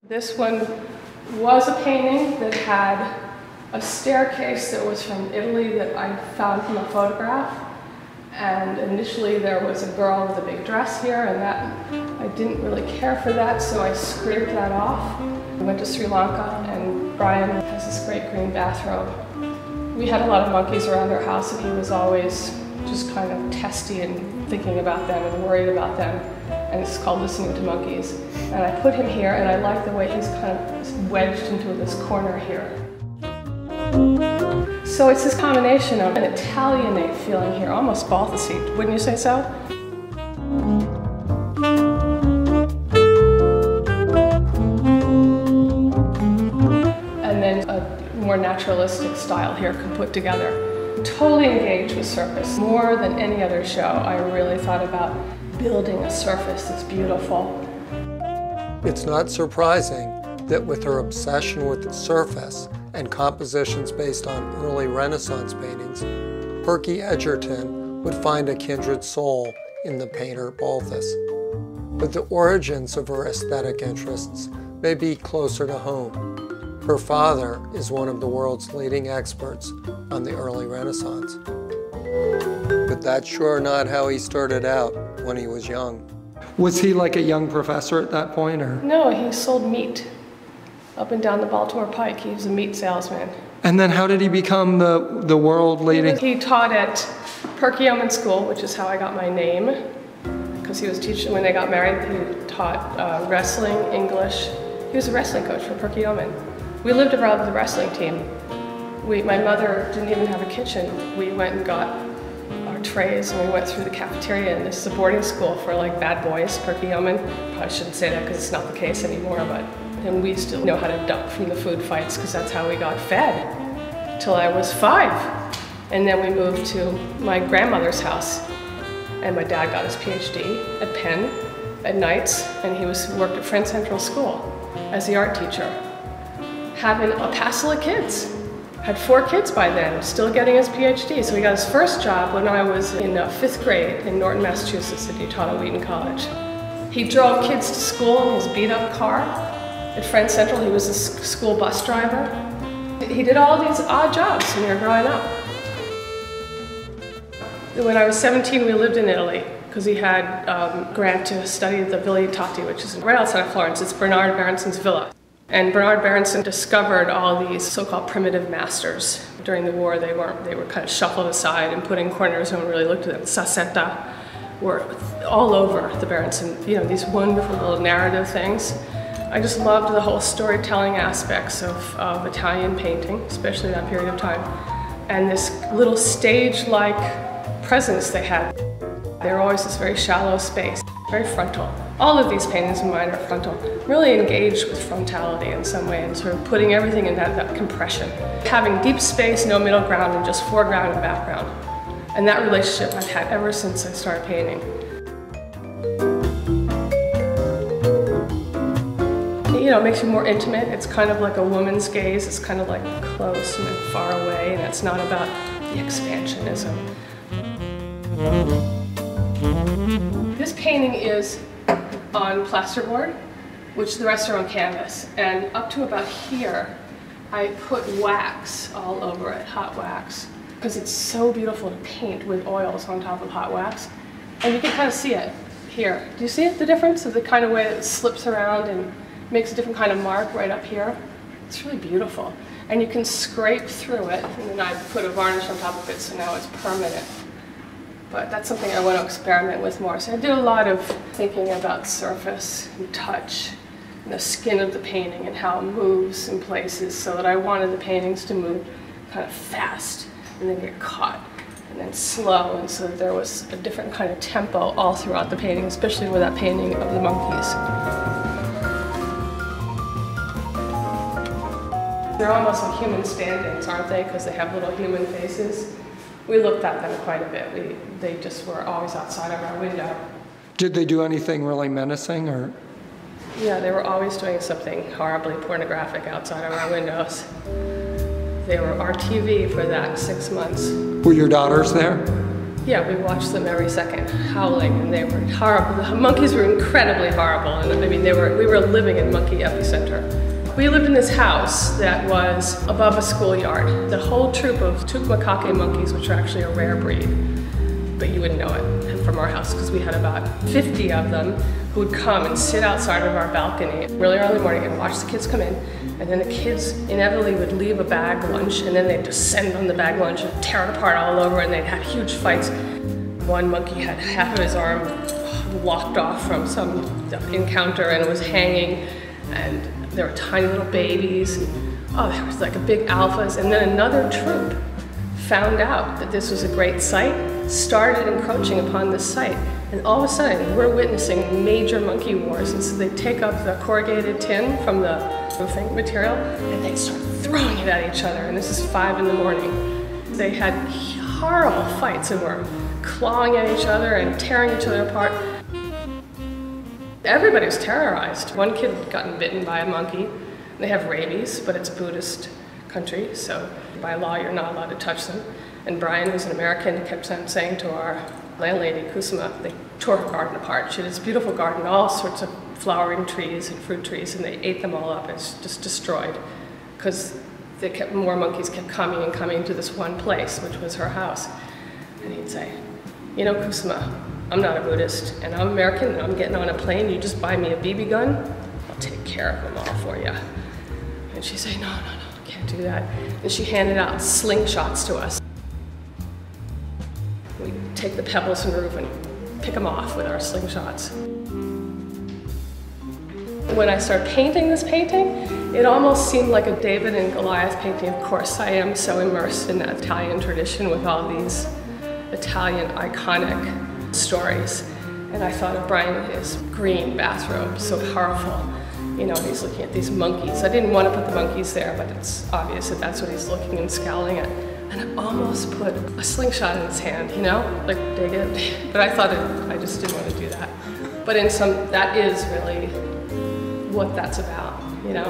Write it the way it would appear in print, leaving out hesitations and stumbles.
This one was a painting that had a staircase that was from Italy that I found from a photograph. And initially there was a girl with a big dress here, and that I didn't really care for that, so I scraped that off. I went to Sri Lanka, and Brian has this great green bathrobe. We had a lot of monkeys around our house, and he was always just kind of testy and thinking about them and worried about them. And it's called Listening to Monkeys. And I put him here, and I like the way he's kind of wedged into this corner here. So it's this combination of an Italianate feeling here, almost Balthasy, wouldn't you say so? And then a more naturalistic style here put together. Totally engaged with surface. More than any other show, I really thought about building a surface that's beautiful. It's not surprising that with her obsession with the surface and compositions based on early Renaissance paintings, Perky Edgerton would find a kindred soul in the painter Balthus. But the origins of her aesthetic interests may be closer to home. Her father is one of the world's leading experts on the early Renaissance. But that's sure not how he started out when he was young. Was he like a young professor at that point, or? No, he sold meat up and down the Baltimore Pike. He was a meat salesman. And then how did he become the world leading? He taught at Perky Edgerton School, which is how I got my name, because he was teaching when they got married. He taught wrestling, English. He was a wrestling coach for Perky Edgerton. We lived abroad with the wrestling team. My mother didn't even have a kitchen. We went and got our trays and we went through the cafeteria, and this is a boarding school for like bad boys, Perky Edgerton. Probably shouldn't say that because it's not the case anymore, but and we still know how to duck from the food fights because that's how we got fed till I was 5. And then we moved to my grandmother's house, and my dad got his PhD at Penn at nights, and he worked at Friend Central School as the art teacher, having a passel of kids. Had 4 kids by then, still getting his PhD. So he got his first job when I was in 5th grade in Norton, Massachusetts, and he taught at Wheaton College. He drove kids to school in his beat-up car. At Friend Central, he was a school bus driver. He did all these odd jobs when we were growing up. When I was 17, we lived in Italy because he had a grant to study the Villa I Tatti, which is right outside of Florence. It's Bernard Berenson's villa. And Bernard Berenson discovered all these so-called primitive masters. During the war, they were kind of shuffled aside and put in corners. No one really looked at them. Sassetta were all over the Berenson, these wonderful little narrative things. I just loved the whole storytelling aspects of Italian painting, especially that period of time. And this little stage-like presence they had. They were always this very shallow space, very frontal. All of these paintings of mine are frontal, really engaged with frontality in some way and sort of putting everything in that compression. Having deep space, no middle ground, and just foreground and background. And that relationship I've had ever since I started painting. It makes you more intimate. It's kind of like a woman's gaze. It's kind of like close and then far away, and it's not about the expansionism. This painting is on plasterboard, which the rest are on canvas. And up to about here, I put wax all over it, hot wax, because it's so beautiful to paint with oils on top of hot wax. And you can kind of see it here. Do you see it, the difference of the kind of way that it slips around and makes a different kind of mark right up here? It's really beautiful. And you can scrape through it, and then I put a varnish on top of it, so now it's permanent. But that's something I want to experiment with more. So I did a lot of thinking about surface and touch and the skin of the painting and how it moves in places, so that I wanted the paintings to move kind of fast and then get caught and then slow, and so that there was a different kind of tempo all throughout the painting, especially with that painting of the monkeys. They're almost like human stand-ins, aren't they? Because they have little human faces. We looked at them quite a bit. They just were always outside of our window. Did they do anything really menacing, or? Yeah, they were always doing something horribly pornographic outside of our windows. They were our TV for that 6 months. Were your daughters there? Yeah, we watched them every second, howling, and they were horrible. The monkeys were incredibly horrible, and I mean, we were living in monkey epicenter. We lived in this house that was above a schoolyard. The whole troop of macaque monkeys, which are actually a rare breed, but you wouldn't know it from our house because we had about 50 of them who would come and sit outside of our balcony really early morning and watch the kids come in. And then the kids inevitably would leave a bag lunch, and then they'd descend on the bag lunch and tear it apart all over, and they'd have huge fights. One monkey had half of his arm locked off from some encounter and it was hanging, and there were tiny little babies. Oh, there was like a big alphas. And then another troop found out that this was a great site, started encroaching upon this site. And all of a sudden, we're witnessing major monkey wars. And so they take up the corrugated tin from the roofing material and they start throwing it at each other. And this is 5 in the morning. They had horrible fights and were clawing at each other and tearing each other apart. Everybody was terrorized. One kid had gotten bitten by a monkey. They have rabies, but it's a Buddhist country, so by law you're not allowed to touch them. And Brian, who's an American, kept on saying to our landlady, Kusuma, they tore her garden apart. She had this beautiful garden, all sorts of flowering trees and fruit trees, and they ate them all up. It's just destroyed because more monkeys kept coming and coming to this one place, which was her house. And he'd say, you know, Kusuma, I'm not a Buddhist, and I'm American, and I'm getting on a plane, you just buy me a BB gun, I'll take care of them all for you. And she'd say, no, can't do that. And she handed out slingshots to us. We'd take the pebbles from the roof and pick them off with our slingshots. When I started painting this painting, it almost seemed like a David and Goliath painting. Of course, I am so immersed in that Italian tradition with all these Italian iconic stories. And I thought of Brian in his green bathrobe, so powerful. You know, he's looking at these monkeys. I didn't want to put the monkeys there, but it's obvious that that's what he's looking and scowling at. And I almost put a slingshot in his hand, you know, like dig it. But I thought I just didn't want to do that. But that is really what that's about, you know.